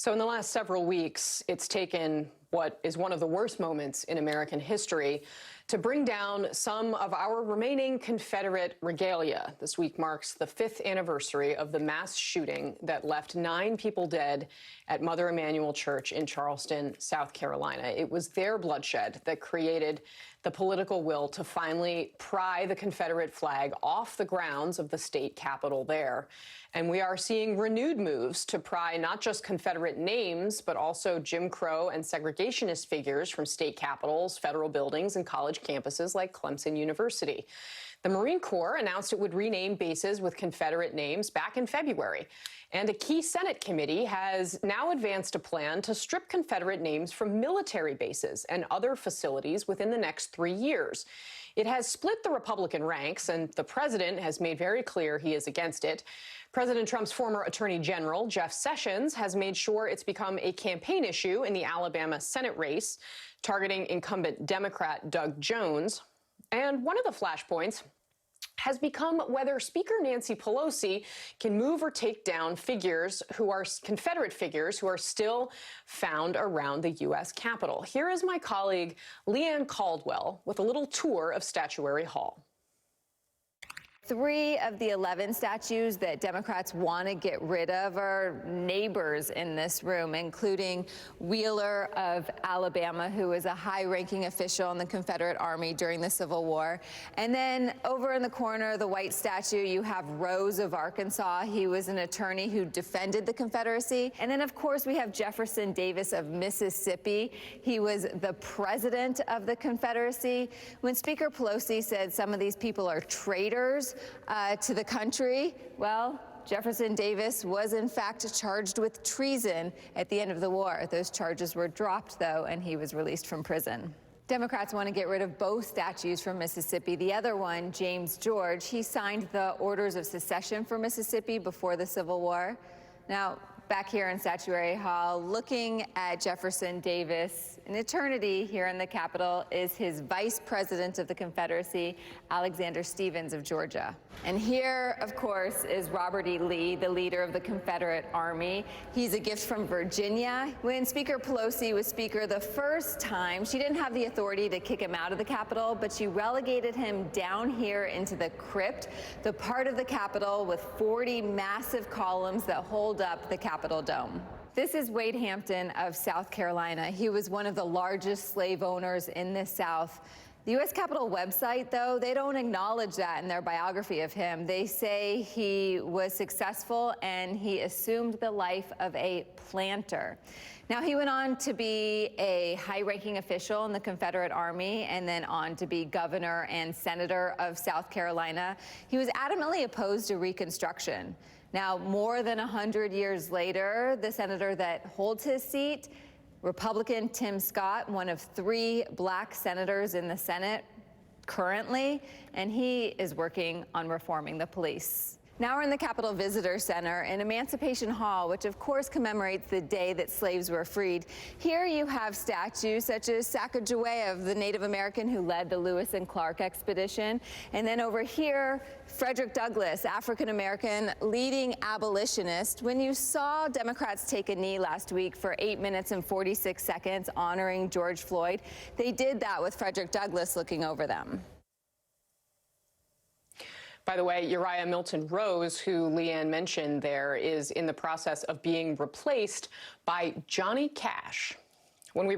So in the last several weeks, it's taken what is one of the worst moments in American history to bring down some of our remaining Confederate regalia. This week marks the 5th anniversary of the mass shooting that left 9 people dead at Mother Emanuel Church in Charleston, South Carolina. It was their bloodshed that created the political will to finally pry the Confederate flag off the grounds of the state capitol there. And we are seeing renewed moves to pry not just Confederate names, but also Jim Crow and segregationist figures from state capitals, federal buildings, and college campuses like Clemson University. The Marine Corps announced it would rename bases with Confederate names back in February. And a key Senate committee has now advanced a plan to strip Confederate names from military bases and other facilities within the next 3 years. It has split the Republican ranks, and the president has made very clear he is against it. President Trump's former Attorney General, Jeff Sessions, has made sure it's become a campaign issue in the Alabama Senate race, targeting incumbent Democrat Doug Jones. And one of the flashpoints has become whether Speaker Nancy Pelosi can move or take down figures who are Confederate figures who are still found around the U.S. Capitol. Here is my colleague Leanne Caldwell with a little tour of Statuary Hall. 3 of the 11 statues that Democrats want to get rid of are neighbors in this room, including Wheeler of Alabama, who was a high-ranking official in the Confederate Army during the Civil War. And then over in the corner, the white statue, you have Rose of Arkansas. He was an attorney who defended the Confederacy. And then, of course, we have Jefferson Davis of Mississippi. He was the president of the Confederacy. When Speaker Pelosi said some of these people are traitors to the country, well, Jefferson Davis was in fact charged with treason at the end of the war. Those charges were dropped, though, and he was released from prison. Democrats want to get rid of both statues from Mississippi. The other one, James George, he signed the Orders of Secession for Mississippi before the Civil War. Now, back here in Statuary Hall, looking at Jefferson Davis, an eternity here in the Capitol is his Vice President of the Confederacy, Alexander Stephens of Georgia. And here, of course, is Robert E. Lee, the leader of the Confederate Army. He's a gift from Virginia. When Speaker Pelosi was Speaker the first time, she didn't have the authority to kick him out of the Capitol, but she relegated him down here into the crypt, the part of the Capitol with 40 massive columns that hold up the Capitol dome. This is Wade Hampton of South Carolina. He was one of the largest slave owners in the South. The U.S. Capitol website, though, they don't acknowledge that in their biography of him. They say he was successful and he assumed the life of a planter. Now, he went on to be a high-ranking official in the Confederate Army and then on to be governor and senator of South Carolina. He was adamantly opposed to Reconstruction. Now, more than 100 years later, the senator that holds his seat, Republican Tim Scott, one of 3 black senators in the Senate currently, and he is working on reforming the police. Now we're in the Capitol Visitor Center in Emancipation Hall, which of course commemorates the day that slaves were freed. Here you have statues such as Sacagawea, the Native American who led the Lewis and Clark expedition. And then over here, Frederick Douglass, African American leading abolitionist. When you saw Democrats take a knee last week for 8 minutes and 46 seconds honoring George Floyd, they did that with Frederick Douglass looking over them. By the way, Uriah Milton Rose, who Leanne mentioned there, is in the process of being replaced by Johnny Cash. When we